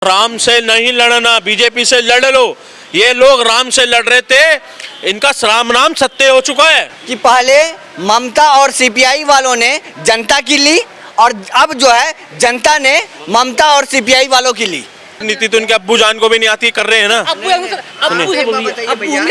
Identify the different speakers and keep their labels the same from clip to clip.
Speaker 1: राम से नहीं लड़ना, बीजेपी से लड़ लो। ये लोग राम से लड़ रहे थे, इनका राम नाम सत्य हो चुका है
Speaker 2: कि पहले ममता और सीपीआई वालों ने जनता की ली और अब जो है जनता ने ममता और सीपीआई वालों की ली।
Speaker 1: नीति तो इनके अब्बू जान को भी नहीं आती, कर रहे हैं ना।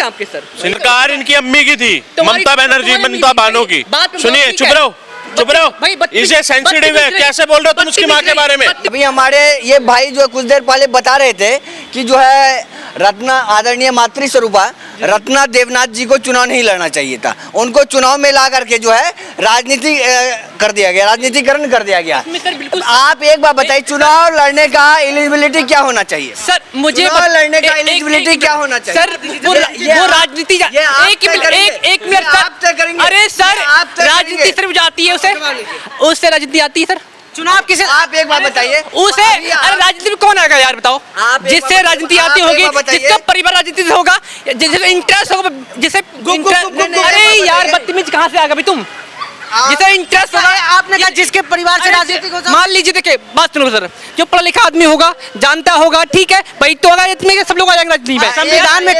Speaker 3: आपके सर
Speaker 1: सरकार इनकी अम्मी की थी, ममता बनर्जी, ममता बानो की। सुनिए, चुप रहो, चुप रहो। इसे सेंसिटिव है, कैसे बोल रहे हो तुम उसकी माँ के बारे में?
Speaker 2: अभी हमारे ये भाई जो कुछ देर पहले बता रहे थे कि जो है रत्ना आदरणीय मातृ स्वरूपा रत्ना देवनाथ जी को चुनाव नहीं लड़ना चाहिए था, उनको चुनाव में ला करके जो है राजनीति कर दिया गया, राजनीतिकरण कर दिया गया। आप एक बात बताइए, चुनाव लड़ने का एलिजिबिलिटी क्या होना चाहिए
Speaker 3: सर? मुझे
Speaker 2: चुनाव लड़ने का एलिजिबिलिटी क्या होना चाहिए
Speaker 3: सर? वो राजनीति एक मिनट सर, अरे सर राजनीति सिर्फ जाती है उससे राजनीति आती है सर। चुनाव किसे?
Speaker 2: आप एक बात बताइए,
Speaker 3: उसे अरे राजनीति में कौन आएगा यार बताओ? जिससे राजनीति आती होगी, जिसका परिवार राजनीति से होगा, जिसे इंटरेस्ट होगा, जिसे अरे यार बदतमीज कहाँ से आ गए तुम? जिसे इंटरेस्ट होगा, आपने कहा जिसके परिवार से राजनीति को, मान लीजिए देखिए बात सुनो सर, जो पढ़ा लिखा आदमी होगा, जानता होगा, ठीक है भाई, तो अगर इसमें सब लोग आ जाएंगे राजनीति में। संविधान में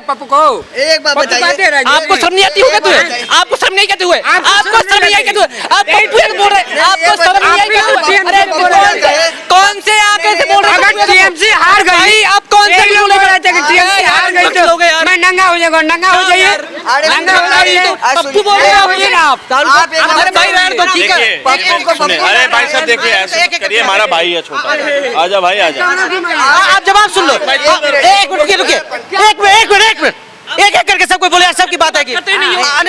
Speaker 3: पप्पू को
Speaker 2: एक बात बताइए,
Speaker 3: आपको शर्म नहीं आती होगा? तुम्हें आपको शर्म नहीं कहते हुए, आपको शर्म नहीं आई कहते हुए, आप बोल रहे, आपको शर्म नहीं आई कहते हुए, कौन से आप ऐसे बोल रहे हैं? अगर टीएमसी हार गई, आप कौन से टीएमसी हार गई तो मैं नंगा हो जाऊंगा, नंगा हो जाइए, नंगा हो जाइए। पप्पू बोल रहे हैं आप, अरे भाई रहने दो, ठीक है।
Speaker 1: अरे भाई साहब देखिए, ऐसे करिए, हमारा भाई है छोटा, आजा भाई आजा।
Speaker 3: आप जवाब सुन लो, एक मिनट रुकिए, एक मिनट एक करके सबको बोले, सबकी बात है।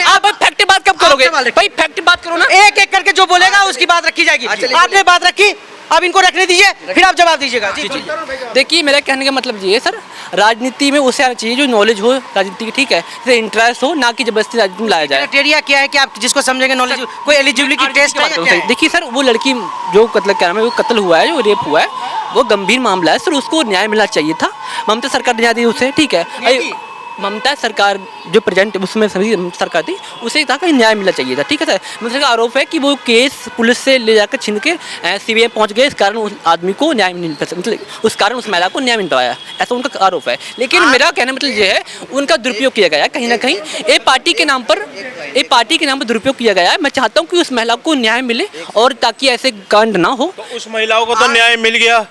Speaker 3: आप फैक्ट बात कब करोगे भाई? फैक्ट बात करो ना, एक करके जो बोलेगा उसकी बात रखी जाएगी। आपने बात रखी, अब इनको रखने दीजिए, फिर आप जवाब दीजिएगा। देखिए मेरा कहने का मतलब ये है सर, राजनीति में उसे आना चाहिए जो नॉलेज हो राजनीति की, ठीक है, जैसे इंटरेस्ट हो, ना कि जबरदस्ती राजनीति में लाया जाए। क्राइटेरिया क्या है कि आप जिसको समझेंगे नॉलेज, कोई एलिजिबिलिटी टेस्ट है? देखिए सर, वो लड़की जो मतलब क्या नाम है, वो कत्ल हुआ है, जो रेप हुआ है, वो गंभीर मामला है सर, उसको न्याय मिलना चाहिए था। ममता सरकार ने न्याय दी उसे, ठीक है, ममता सरकार जो प्रेजेंट उसमें सभी सरकार थी, उसे था कि न्याय मिलना चाहिए था, ठीक है सर। मतलब का आरोप है कि वो केस पुलिस से ले जाकर छीन के सीबीआई पहुंच गए, इस कारण उस आदमी को न्याय नहीं मिल, मतलब उस कारण उस महिला को न्याय मिल पाया, ऐसा उनका आरोप है। लेकिन मेरा कहना मतलब ये है, उनका दुरुपयोग किया गया है कहीं ना कहीं, एक पार्टी के नाम पर दुरुपयोग किया गया है। मैं चाहता हूँ कि उस महिला को न्याय मिले और ताकि ऐसे कांड ना हो।
Speaker 1: तो उस महिलाओं को तो न्याय मिल गया,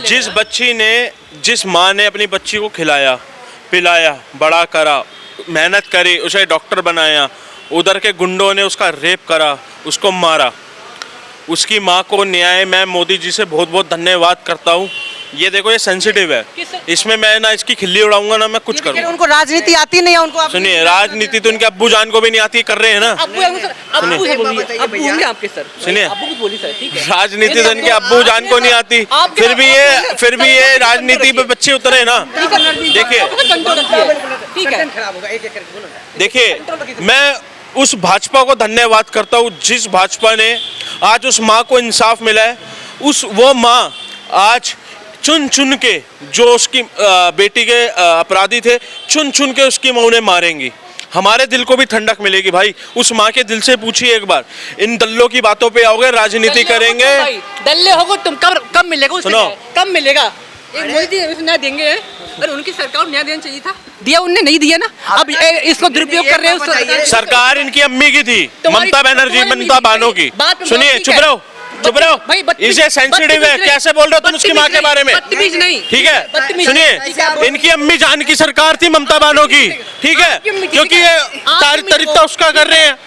Speaker 1: जिस बच्ची ने, जिस माँ ने अपनी बच्ची को खिलाया पिलाया, बड़ा करा, मेहनत करी, उसे डॉक्टर बनाया, उधर के गुंडों ने उसका रेप करा, उसको मारा, उसकी माँ को न्याय, मैं मोदी जी से बहुत बहुत धन्यवाद करता हूँ। ये देखो, ये सेंसिटिव है, इसमें मैं ना इसकी खिल्ली उड़ाऊंगा ना मैं कुछ करूँगा।
Speaker 3: उनको राजनीति आती नहीं है, उनको
Speaker 1: सुनिए, राजनीति तो इनके अब्बू जान को भी नहीं आती, कर रहे हैं ना। सुनिए, राजनीति तो इनके अब्बू जान को नहीं आती, फिर भी ये राजनीति पे बच्चे उतरे ना। देखिए मैं उस भाजपा को धन्यवाद करता हूँ, जिस भाजपा ने आज उस माँ को इंसाफ मिला है। वो माँ आज चुन चुन के, जो उसकी बेटी के अपराधी थे, चुन चुन के उसकी माँ उन्हें मारेंगी। हमारे दिल को भी ठंडक मिलेगी भाई। उस माँ के दिल से पूछिए एक बार, इन दल्लों की बातों पे आओगे, राजनीति करेंगे,
Speaker 3: दल्ले होगो तुम, कब मिलेगा?
Speaker 1: सुनो,
Speaker 3: कब मिलेगा? मोदी जी न्याय देंगे, अरे उनकी सरकार न्याय देना चाहिए था, दिया उनने नहीं दिया ना, अब इसको दुरुपयोग कर रहे हैं।
Speaker 1: सरकार इनकी अम्मी की थी, ममता बनर्जी, ममता बानो की। सुनिए, चुप रहो, चुप रहो। इसे सेंसिटिव है, कैसे बोल रहे हो तुम उसकी माँ के बारे में?
Speaker 3: नहीं,
Speaker 1: ठीक है, सुनिए, इनकी अम्मी जान की सरकार थी ममता बानो की, ठीक है, क्योंकि ये तरीका उसका कर रहे हैं।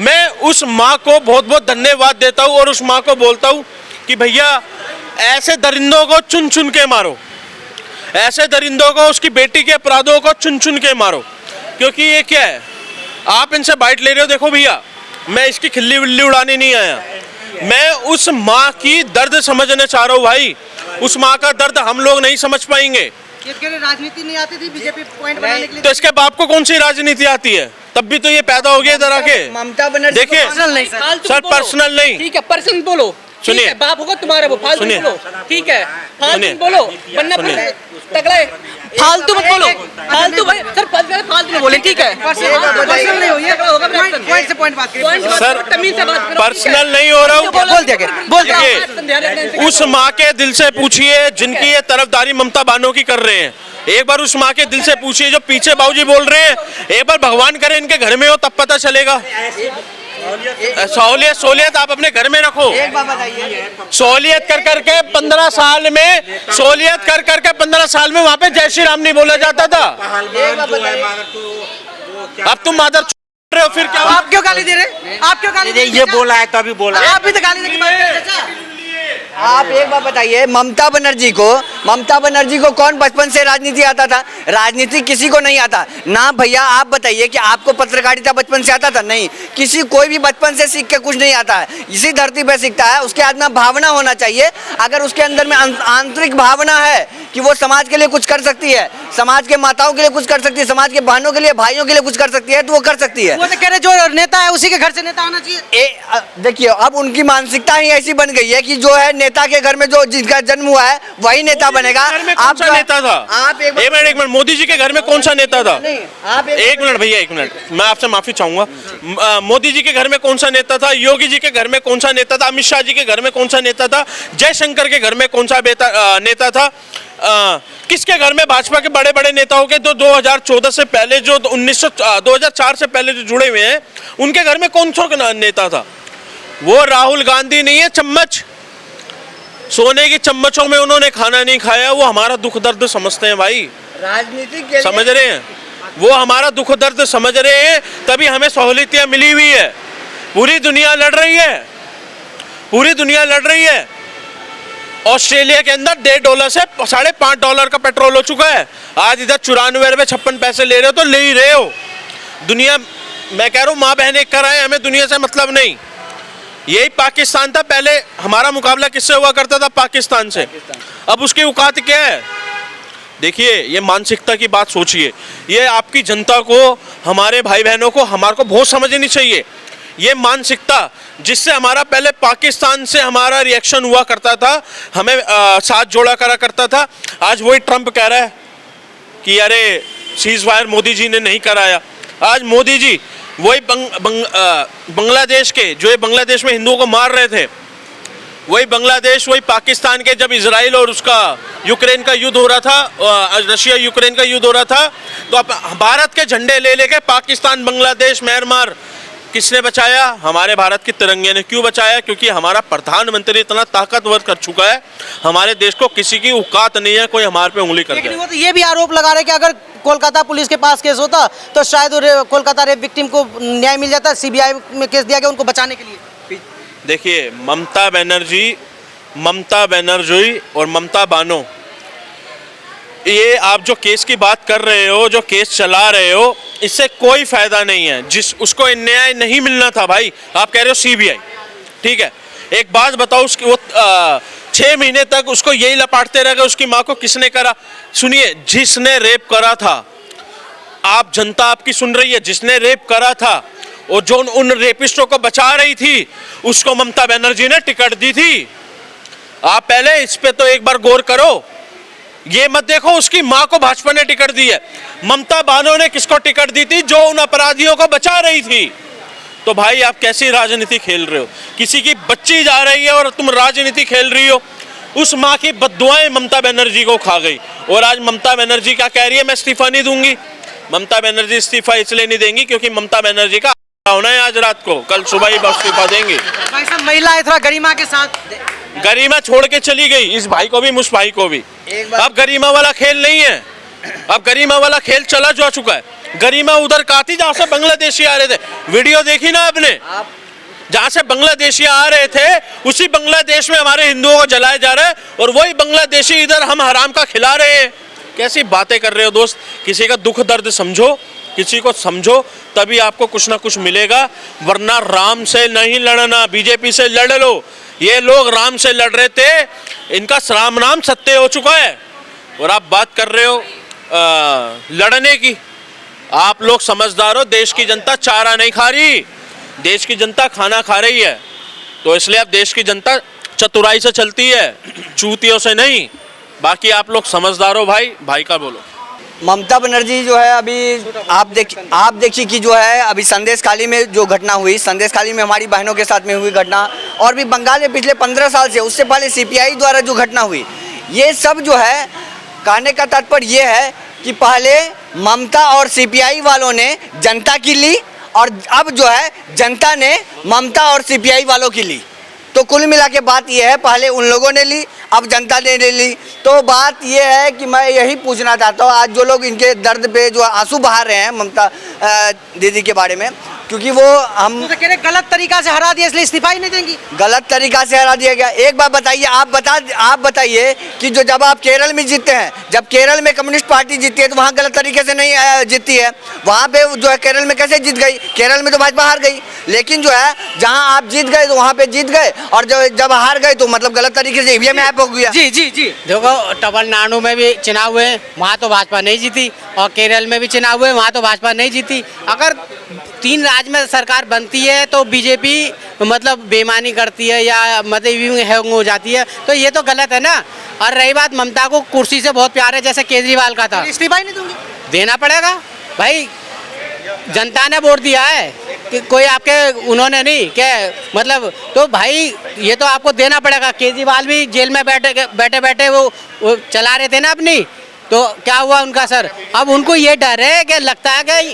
Speaker 1: मैं उस माँ को बहुत बहुत धन्यवाद देता हूँ और उस माँ को बोलता हूँ कि भैया ऐसे दरिंदों को चुन चुन के मारो, ऐसे दरिंदों को, उसकी बेटी के अपराधों को चुन चुन के मारो, क्योंकि ये क्या है, आप इनसे बाइट ले रहे हो। देखो भैया, मैं इसकी खिल्ली विल्ली उड़ाने नहीं आया, मैं उस माँ की दर्द समझने चाह रहा हूँ भाई। उस माँ का दर्द हम लोग नहीं समझ पाएंगे।
Speaker 3: राजनीति नहीं आती थी बीजेपी पॉइंट बनाने के लिए,
Speaker 1: तो इसके बाप को कौन सी राजनीति आती है? तब भी तो ये पैदा हो गया इधर आके।
Speaker 2: ममता बनर्जी,
Speaker 1: देखिए सर, पर्सनल नहीं,
Speaker 3: ठीक है, पर्सनल बोलो,
Speaker 1: सुनिए।
Speaker 3: बाप होगा तुम्हारा वो, फालतू
Speaker 1: सुनिए।
Speaker 3: बोलो, ठीक है, फालतू
Speaker 1: सुनिए।
Speaker 3: मत बोलो, वरना
Speaker 1: सुनिए।
Speaker 3: फिर तगड़ा है। फालतू मत बोलो, फालतू भाई सर, फालतू नहीं बोले, ठीक है। पर्सनल नहीं हो, ये होगा पॉइंट से पॉइंट बात करिए
Speaker 1: सर,
Speaker 3: तमीज से बात करो,
Speaker 1: पर्सनल नहीं हो रहा हूँ।
Speaker 3: बोल दिया, बोल दिया।
Speaker 1: देखिए, उस माँ के दिल से पूछिए जिनकी ये तरफदारी ममता बानो की कर रहे हैं। एक बार उस माँ के दिल से पूछिए जो पीछे बाबूजी बोल रहे हैं। एक बार भगवान करे इनके घर में हो तब पता चलेगा। सहूलियत आप अपने घर में रखो।
Speaker 2: एक बात बताइए,
Speaker 1: सहूलियत कर करके 15 साल में, सहूलियत कर करके 15 साल में वहाँ पे जय श्री राम नहीं बोला जाता था। अब तुम मादर रहे हो, फिर क्या?
Speaker 3: आप क्यों गाली दे रहे? आप क्यों गाली दे रहे?
Speaker 4: ये बोला है तो अभी बोला है।
Speaker 3: आप भी तो गाली दे के बात कर रहे हैं, चाचा।
Speaker 2: आप एक बात बताइए, ममता बनर्जी को कौन बचपन से राजनीति आता था? राजनीति किसी को नहीं आता ना। भैया आप बताइए कि आपको पत्रकारिता बचपन से आता था? नहीं, किसी कोई भी बचपन से सीख के कुछ नहीं आता है, इसी धरती पे सीखता है। उसके अंदर भावना होना चाहिए। अगर उसके अंदर में आंतरिक भावना है कि वो समाज के लिए कुछ कर सकती है, समाज के माताओं के लिए कुछ कर सकती है, समाज के बहनों के लिए, भाइयों के लिए कुछ कर सकती है, तो वो कर सकती है।
Speaker 3: वो तो कह रहे जो नेता है उसी के घर से नेता होना चाहिए।
Speaker 2: देखिए, अब उनकी मानसिकता ही ऐसी बन गई है कि जो है नेता के घर में जो जिसका जन्म हुआ है वही नेता बनेगा।
Speaker 1: आप नेता था?
Speaker 2: आप एक
Speaker 1: मिनट मोदी जी के घर में कौन सा नेता था?
Speaker 2: नहीं, आप
Speaker 1: एक मिनट भैया, एक मिनट, मैं आपसे माफी चाहूंगा। मोदी जी के घर में कौन सा नेता था? योगी जी के घर में कौन सा नेता था? अमित शाह जी के घर में कौन सा नेता था? जयशंकर के घर में कौन सा नेता था? किसके घर में भाजपा के बड़े बड़े नेताओं के, तो 2014 से पहले जो 2004 से पहले जो जुड़े हुए हैं, उनके घर में कौन सा नेता था? वो राहुल गांधी नहीं है चम्मच, सोने की चम्मचों में उन्होंने खाना नहीं खाया। वो हमारा दुख दर्द समझते हैं भाई,
Speaker 2: राजनीति के
Speaker 1: समझ रहे हैं? वो हमारा दुख दर्द समझ रहे हैं, तभी हमें सहूलियतें मिली हुई है। पूरी दुनिया लड़ रही है, पूरी दुनिया लड़ रही है। ऑस्ट्रेलिया के अंदर $1.5 से $5.5 का पेट्रोल हो चुका है। आज इधर 94 रुपये 56 पैसे ले रहे हो, तो ले ही रहे हो। दुनिया, मैं कह रहा हूँ, माँ बहने कर आए, हमें दुनिया से मतलब नहीं। यही पाकिस्तान था पहले, हमारा मुकाबला किससे हुआ करता था? पाकिस्तान से। अब उसकी औकात क्या है? देखिए, ये मानसिकता की बात सोचिए। ये आपकी जनता को, हमारे भाई बहनों को, हमारे को बहुत समझनी चाहिए। ये मानसिकता जिससे हमारा पहले पाकिस्तान से हमारा रिएक्शन हुआ करता था, हमें साथ जोड़ा करा करता था। आज वही ट्रंप कह रहा है कि अरे सीज फायर मोदी जी ने नहीं कराया। आज मोदी जी वही बांग्लादेश के, जो ये बांग्लादेश में हिंदुओं को मार रहे थे, वही बांग्लादेश, वही पाकिस्तान के, जब इजराइल और उसका यूक्रेन का युद्ध हो रहा था, रशिया यूक्रेन का युद्ध हो रहा था, तो भारत के झंडे ले लेके पाकिस्तान, बांग्लादेश, म्यांमार किसने बचाया? हमारे भारत के तिरंगे ने। क्यों बचाया? क्योंकि हमारा प्रधानमंत्री इतना ताकतवर कर चुका है, हमारे देश को किसी की औकात नहीं है कोई हमारे पे उंगली कर
Speaker 3: लेकिन
Speaker 1: दे।
Speaker 3: वो तो ये भी आरोप लगा रहे कि अगर कोलकाता पुलिस के पास केस होता तो शायद कोलकाता रेप विक्टिम को न्याय मिल जाता। सीबीआई में केस दिया गया उनको बचाने के लिए।
Speaker 1: देखिए, ममता बनर्जी और ममता बानो, ये आप जो केस की बात कर रहे हो, जो केस चला रहे हो, इससे कोई फायदा नहीं है। उसको न्याय नहीं मिलना था भाई। आप कह रहे हो सीबीआई, ठीक है, एक बात बताओ, उसकी वो 6 महीने तक उसको यही लपाटते रह गए। उसकी माँ को किसने करा? सुनिए, जिसने रेप करा था, आप जनता आपकी सुन रही है, जिसने रेप करा था और जो उन रेपिस्टों को बचा रही थी, उसको ममता बनर्जी ने टिकट दी थी। आप पहले इस पे तो एक बार गौर करो। ये मत देखो उसकी माँ को भाजपा ने टिकट दी है। ममता बानो ने किसको टिकट दी थी? जो उन अपराधियों को बचा रही थी। तो भाई आप कैसी राजनीति खेल रहे हो? किसी की बच्ची जा रही है और तुम राजनीति खेल रही हो। उस माँ की बद्दुआएं ममता बनर्जी को खा गई, और आज ममता बनर्जी क्या कह रही है? मैं इस्तीफा नहीं दूंगी। ममता बनर्जी इस्तीफा इसलिए नहीं देंगी क्योंकि ममता बनर्जी का होना है आज रात को, कल सुबह ही इस्तीफा देंगी।
Speaker 3: भाई साहब, महिला थोड़ा गरिमा के साथ,
Speaker 1: गरिमा छोड़ के चली गई, इस भाई को भी, मुझ भाई को भी। अब गरिमा वाला खेल नहीं है, अब गरिमा वाला खेल चला जा चुका है। गरिमा उधर का थी जहाँ से बांग्लादेशी आ रहे थे। वीडियो देखी ना आपने? जहाँ से बांग्लादेशी आ रहे थे, उसी बांग्लादेश में हमारे हिंदुओं को जलाया जा रहा है, और वही बांग्लादेशी इधर हम हराम का खिला रहे हैं। कैसी बातें कर रहे हो दोस्त? किसी का दुख दर्द समझो, किसी को समझो, तभी आपको कुछ ना कुछ मिलेगा। वरना राम से नहीं लड़ना, बीजेपी से लड़ लो। ये लोग राम से लड़ रहे थे, इनका राम नाम सत्य हो चुका है, और आप बात कर रहे हो लड़ने की। आप लोग समझदार हो, देश की जनता चारा नहीं खा रही, देश की जनता खाना खा रही है। तो इसलिए आप देश की जनता चतुराई से चलती है, चूतियों से नहीं। बाकी आप लोग समझदार हो भाई, भाई का बोलो।
Speaker 2: ममता बनर्जी जो है अभी आप देखिए कि जो है अभी संदेशखाली में जो घटना हुई, संदेशखाली में हमारी बहनों के साथ में हुई घटना, और भी बंगाल में पिछले 15 साल से, उससे पहले सीपीआई द्वारा जो घटना हुई, ये सब जो है कहने का तात्पर्य ये है कि पहले ममता और सीपीआई वालों ने जनता की ली और अब जो है जनता ने ममता और सीपीआई वालों की ली। तो कुल मिला के बात ये है, पहले उन लोगों ने ली, अब जनता ने ले ली। तो बात ये है कि मैं यही पूछना चाहता हूँ, आज जो लोग इनके दर्द पे जो आंसू बहा रहे हैं ममता दीदी के बारे में, क्योंकि वो हम
Speaker 3: तो कह रहे गलत तरीका से हरा दिया इसलिए इस्तीफा ही नहीं देंगी।
Speaker 2: गलत तरीका से हरा दिया गया। एक बात बताइए, आप बताइए कि जो जब आप केरल में जीतते हैं, जब केरल में कम्युनिस्ट पार्टी जीतती है तो वहाँ गलत तरीके से नहीं जीतती है। वहाँ पे जो है केरल में कैसे जीत गई? केरल में तो भाजपा हार गई, लेकिन जो है जहाँ आप जीत गए तो वहाँ पे जीत गए, और जब हार गए तो मतलब गलत तरीके से ईवीएम ऐप हो गया।
Speaker 3: जी जी जी,
Speaker 4: देखो तमिलनाडु में भी चुनाव हुए, वहाँ तो भाजपा नहीं जीती, और केरल में भी चुनाव हुए, वहाँ तो भाजपा नहीं जीती। अगर 3 राज्य में सरकार बनती है तो बीजेपी मतलब बेईमानी करती है या मतलब हैंग हो जाती है, तो ये तो गलत है ना। और रही बात, ममता को कुर्सी से बहुत प्यार है, जैसे केजरीवाल का था।
Speaker 3: इस्तीफा ही नहीं दूंगी।
Speaker 4: देना पड़ेगा भाई, जनता ने वोट दिया है कि कोई आपके उन्होंने नहीं क्या मतलब, तो भाई ये तो आपको देना पड़ेगा। केजरीवाल भी जेल में बैठे वो चला रहे थे ना अपनी, तो क्या हुआ उनका सर? अब उनको ये डर है कि लगता है कि